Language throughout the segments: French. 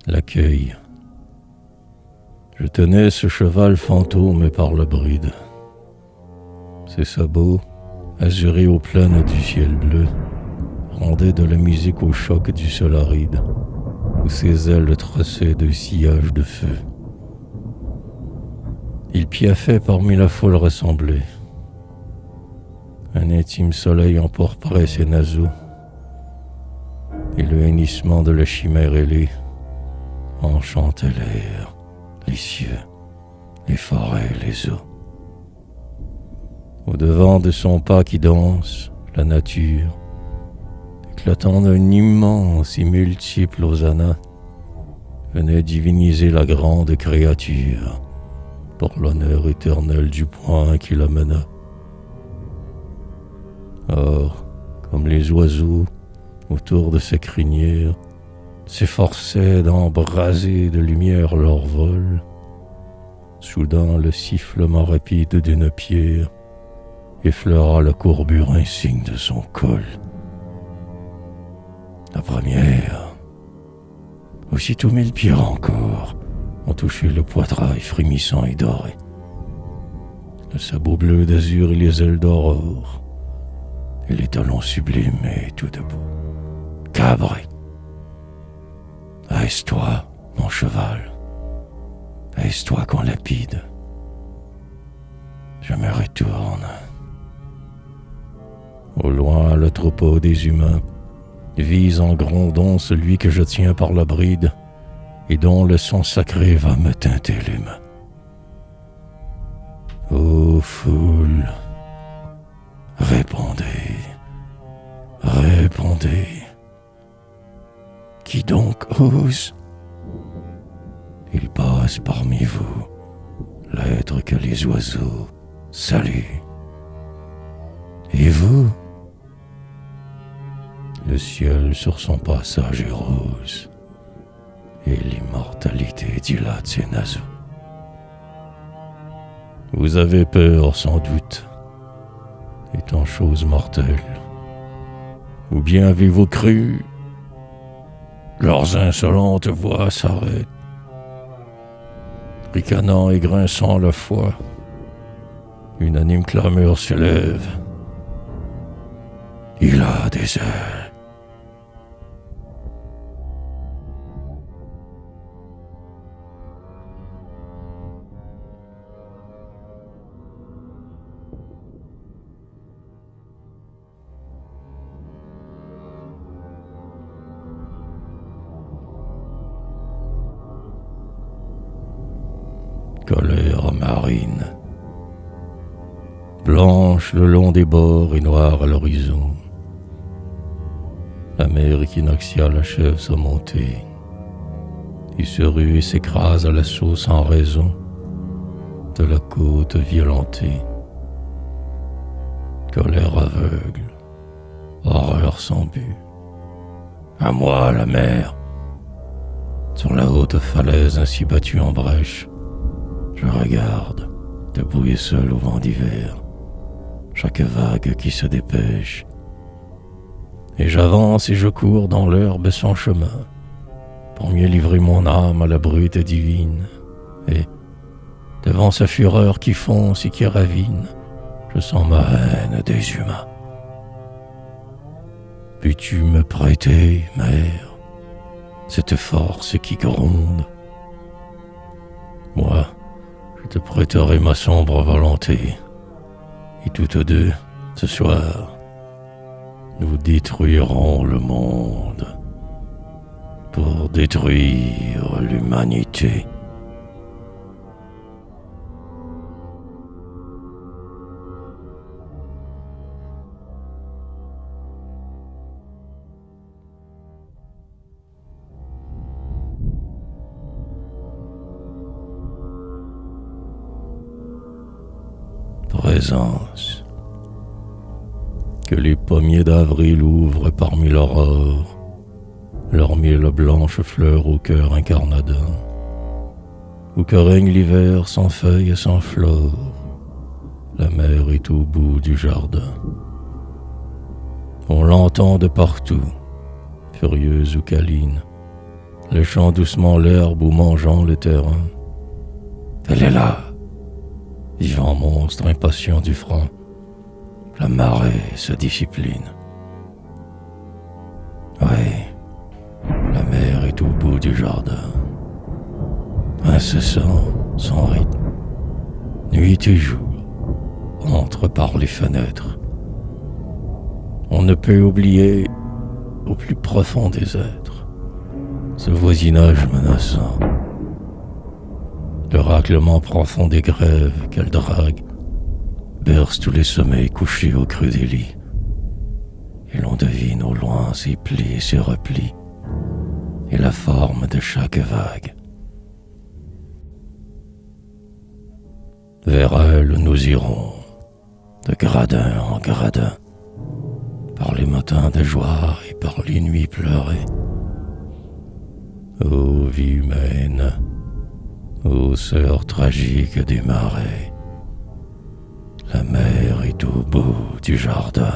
L'accueil. Je tenais ce cheval fantôme par la bride. Ses sabots, azurés aux plaines du ciel bleu, rendaient de la musique au choc du sol aride, où ses ailes traçaient de sillage de feu. Il piaffait parmi la foule rassemblée. Un intime soleil emporprait ses naseaux, et le hennissement de la chimère ailée enchantait l'air, les cieux, les forêts, les eaux. Au-devant de son pas qui danse, la nature, éclatant d'un immense et multiple hosanna, venait diviniser la grande créature pour l'honneur éternel du point qui la mena. Or, comme les oiseaux autour de sa crinière s'efforçaient d'embraser de lumière leur vol, soudain le sifflement rapide d'une pierre effleura la courbure insigne de son col. La première, aussitôt 1000 pierres encore, ont touché le poitrail frémissant et doré. Le sabot bleu d'azur et les ailes d'aurore, et les talons sublimes et tout debout. Cabré, aise-toi, mon cheval, aise-toi qu'on lapide. Je me retourne. Au loin, le troupeau des humains vise en grondant celui que je tiens par la bride et dont le son sacré va me teinter les mains. Ô foule, répondez, répondez. Qui donc ose? Il passe parmi vous l'être que les oiseaux saluent. Et vous? Le ciel sur son passage est rose, et l'immortalité dilate ses naseaux. Vous avez peur sans doute, étant chose mortelle, ou bien avez-vous cru? Leurs insolentes voix s'arrêtent, ricanant et grinçant à la fois, unanime clameur s'élève. Il a des ailes. Colère marine, blanche le long des bords et noire à l'horizon. La mer équinoxiale achève sa montée et se rue et s'écrase à l'assaut sans raison de la côte violentée. Colère aveugle, horreur sans but. À moi la mer, sur la haute falaise ainsi battue en brèche. Je regarde, debout et seul au vent d'hiver, chaque vague qui se dépêche. Et j'avance et je cours dans l'herbe sans chemin, pour mieux livrer mon âme à la brute divine. Et, devant sa fureur qui fonce et qui ravine, je sens ma haine des humains. Puis-tu me prêter, mère, cette force qui gronde? Moi, je te prêterai ma sombre volonté, et toutes deux, ce soir, nous détruirons le monde pour détruire l'humanité. Présence. Que les pommiers d'avril ouvrent parmi l'aurore leurs mille blanches fleurs au cœur incarnadin, où que règne l'hiver sans feuilles et sans flore, la mer est au bout du jardin. On l'entend de partout, furieuse ou câline, léchant doucement l'herbe ou mangeant le terrain. Elle est là, vivant monstre impatient du front. La marée se discipline. Oui, la mer est au bout du jardin. Incessant, sans rythme, nuit et jour, entre par les fenêtres. On ne peut oublier, au plus profond des êtres, ce voisinage menaçant. Le raclement profond des grèves qu'elle drague berce tous les sommeils couchés au creux des lits. Et l'on devine au loin ses plis et ses replis, et la forme de chaque vague. Vers elle nous irons, de gradin en gradin, par les matins de joie et par les nuits pleurées. Ô vie humaine, ô sœur tragique des marais, la mer est au bout du jardin.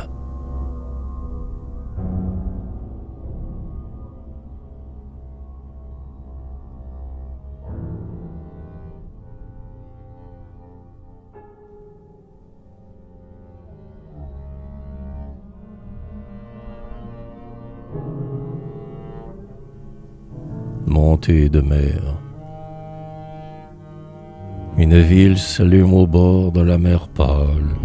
Montée de mer. Une ville s'allume au bord de la mer pâle,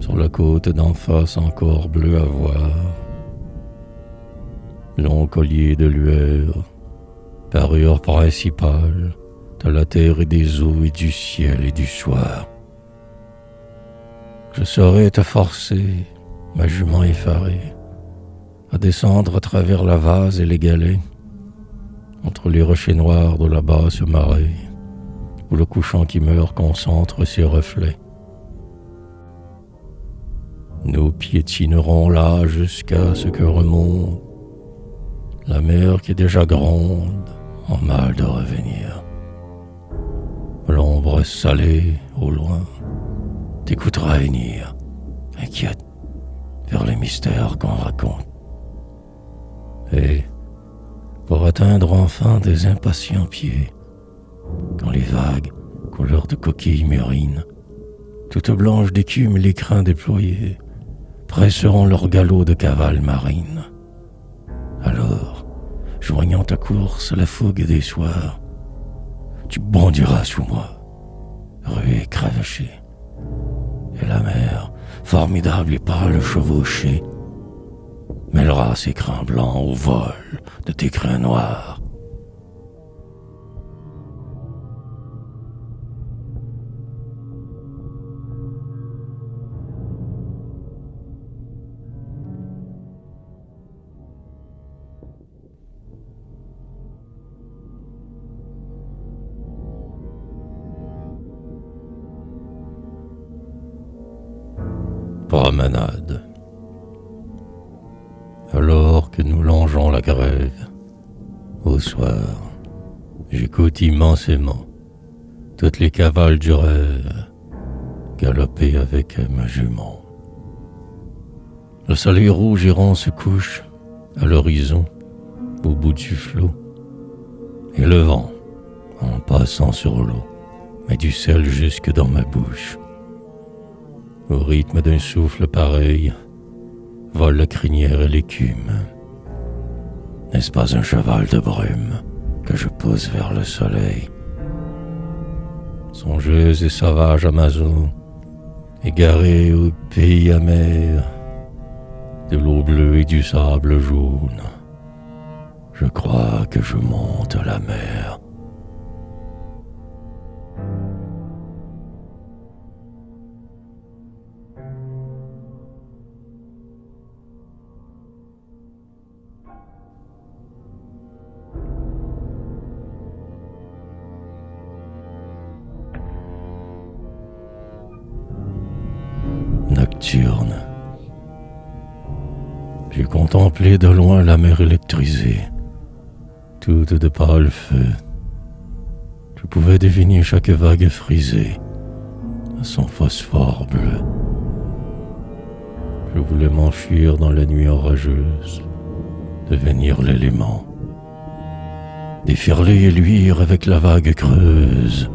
sur la côte d'en face encore bleue à voir. Long collier de lueur, parure principale de la terre et des eaux et du ciel et du soir. Je saurais te forcer, ma jument effarée, à descendre à travers la vase et les galets, entre les rochers noirs de la basse marée, où le couchant qui meurt concentre ses reflets. Nous piétinerons là jusqu'à ce que remonte la mer qui déjà gronde en mal de revenir. L'ombre salée au loin t'écoutera hennir, inquiète, vers les mystères qu'on raconte. Et pour atteindre enfin des impatients pieds, quand les vagues, couleur de coquilles murines, toutes blanches d'écume les crins déployés, presseront leur galop de cavale marine. Alors, joignant ta course à la fougue des soirs, tu bondiras sous moi, ruée cravachée, et la mer, formidable et pâle chevauchée, mêlera ses crins blancs au vol de tes crins noirs. Promenade. Alors que nous longeons la grève, au soir, j'écoute immensément toutes les cavales du rêve galoper avec ma jument. Le soleil rouge errant se couche à l'horizon, au bout du flot, et le vent, en passant sur l'eau, met du sel jusque dans ma bouche. Au rythme d'un souffle pareil, vole la crinière et l'écume. N'est-ce pas un cheval de brume que je pousse vers le soleil? Songeuse et sauvage Amazon, égarée au pays amer, de l'eau bleue et du sable jaune, je crois que je monte à la mer. Nocturne. J'ai contemplé de loin la mer électrisée, toute de pâle feu. Je pouvais deviner chaque vague frisée à son phosphore bleu. Je voulais m'enfuir dans la nuit orageuse, devenir l'élément, déferler et luire avec la vague creuse,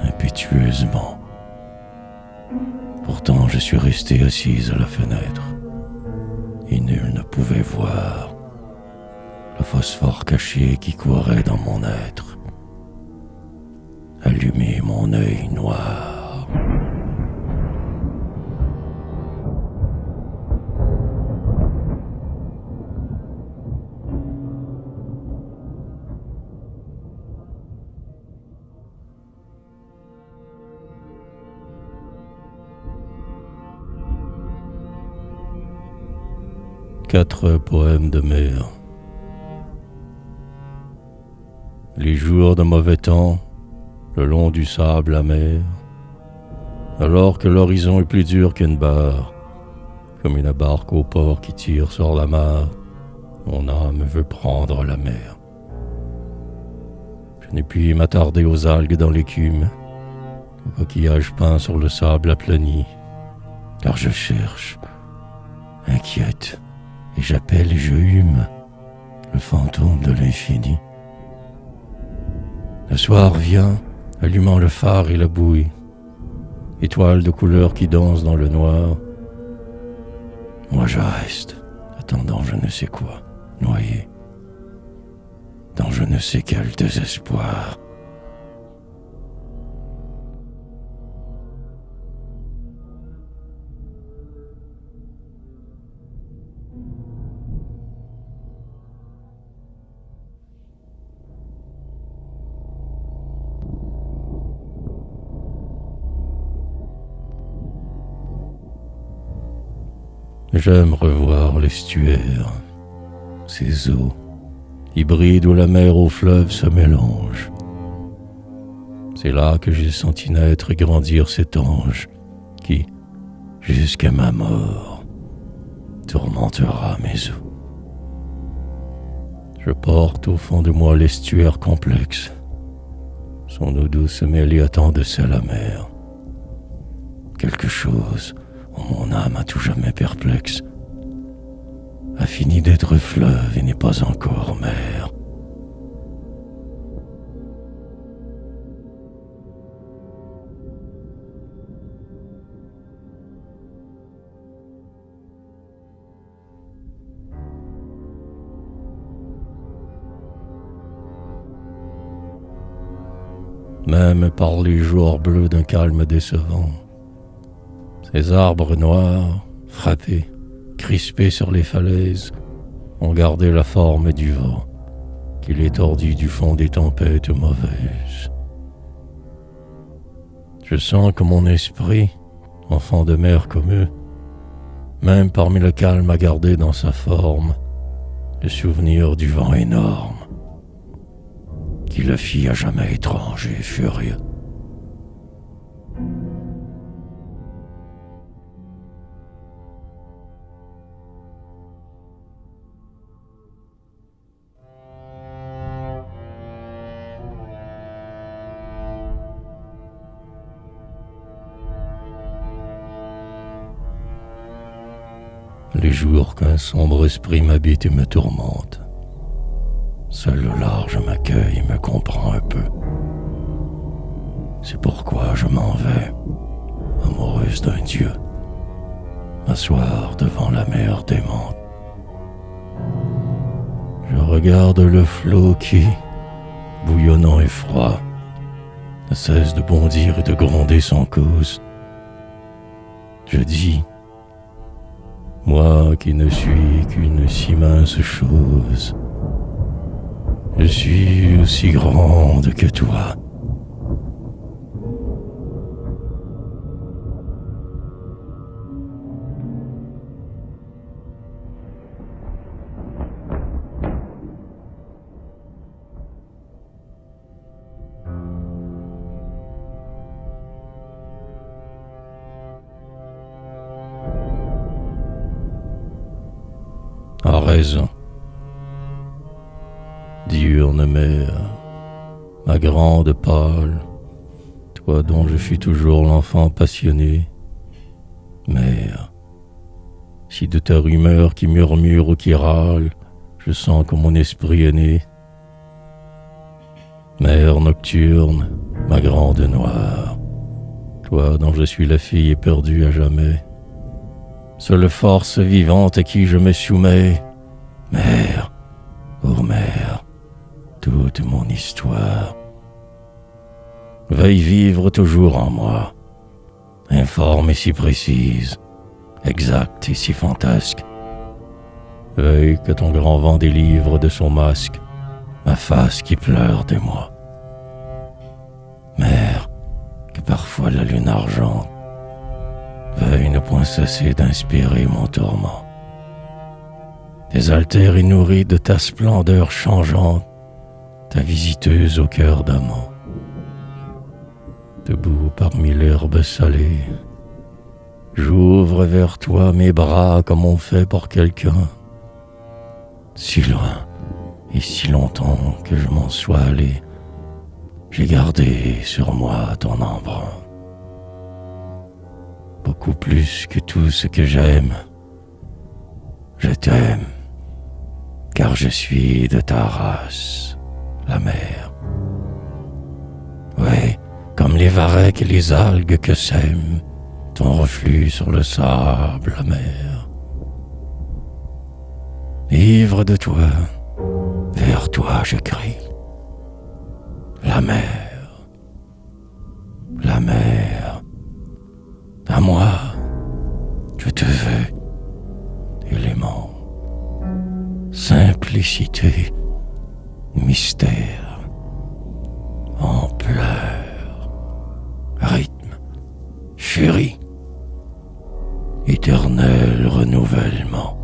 impétueusement. Pourtant je suis resté assise à la fenêtre, et nul ne pouvait voir le phosphore caché qui courait dans mon être, allumer mon œil noir. Quatre poèmes de mer. Les jours de mauvais temps, le long du sable amer, alors que l'horizon est plus dur qu'une barre, comme une barque au port qui tire sur la mare, mon âme veut prendre la mer. Je n'ai pu m'attarder aux algues dans l'écume, aux coquillages peints sur le sable aplani, car je cherche, inquiète, et j'appelle et je hume le fantôme de l'infini. Le soir vient, allumant le phare et la bouille, étoiles de couleur qui dansent dans le noir. Moi je reste, attendant je ne sais quoi, noyé dans je ne sais quel désespoir. J'aime revoir l'estuaire, ces eaux, hybrides où la mer au fleuve se mélange. C'est là que j'ai senti naître et grandir cet ange qui, jusqu'à ma mort, tourmentera mes os. Je porte au fond de moi l'estuaire complexe, son eau douce mêlée à tant de sel amer. Quelque chose mon âme à tout jamais perplexe a fini d'être fleuve et n'est pas encore mer. Même par les jours bleus d'un calme décevant, ces arbres noirs, frappés, crispés sur les falaises, ont gardé la forme du vent qui les tordit du fond des tempêtes mauvaises. Je sens que mon esprit, enfant de mer comme eux, même parmi le calme a gardé dans sa forme le souvenir du vent énorme qui le fit à jamais étrange et furieux. Les jours qu'un sombre esprit m'habite et me tourmente, seul le large m'accueille et me comprend un peu. C'est pourquoi je m'en vais, amoureuse d'un dieu, m'asseoir devant la mer démente. Je regarde le flot qui, bouillonnant et froid, ne cesse de bondir et de gronder sans cause. Je dis, moi qui ne suis qu'une si mince chose, je suis aussi grande que toi. A raison, diurne mer, ma grande pâle, toi dont je fus toujours l'enfant passionné. Mère, si de ta rumeur qui murmure ou qui râle, je sens que mon esprit est né, Mer nocturne, ma grande noire, toi dont je suis la fille éperdue à jamais, seule force vivante à qui je me soumets, mer, ô mer, toute mon histoire. Veuille vivre toujours en moi, informe et si précise, exacte et si fantasque. Veuille que ton grand vent délivre de son masque ma face qui pleure de moi. Mer, que parfois la lune argente veuille ne point cesser d'inspirer mon tourment. Désaltère et nourrie de ta splendeur changeante, ta visiteuse au cœur d'amant. Debout parmi l'herbe salée, j'ouvre vers toi mes bras comme on fait pour quelqu'un. Si loin et si longtemps que je m'en sois allé, j'ai gardé sur moi ton empreinte. Beaucoup plus que tout ce que j'aime, je t'aime, car je suis de ta race, la mer. Oui, comme les varechs et les algues que sème ton reflux sur le sable, la mer. Ivre de toi, vers toi je crie. La mer, la mer, à moi, je te veux, élément, simplicité, mystère, ampleur, rythme, furie, éternel renouvellement.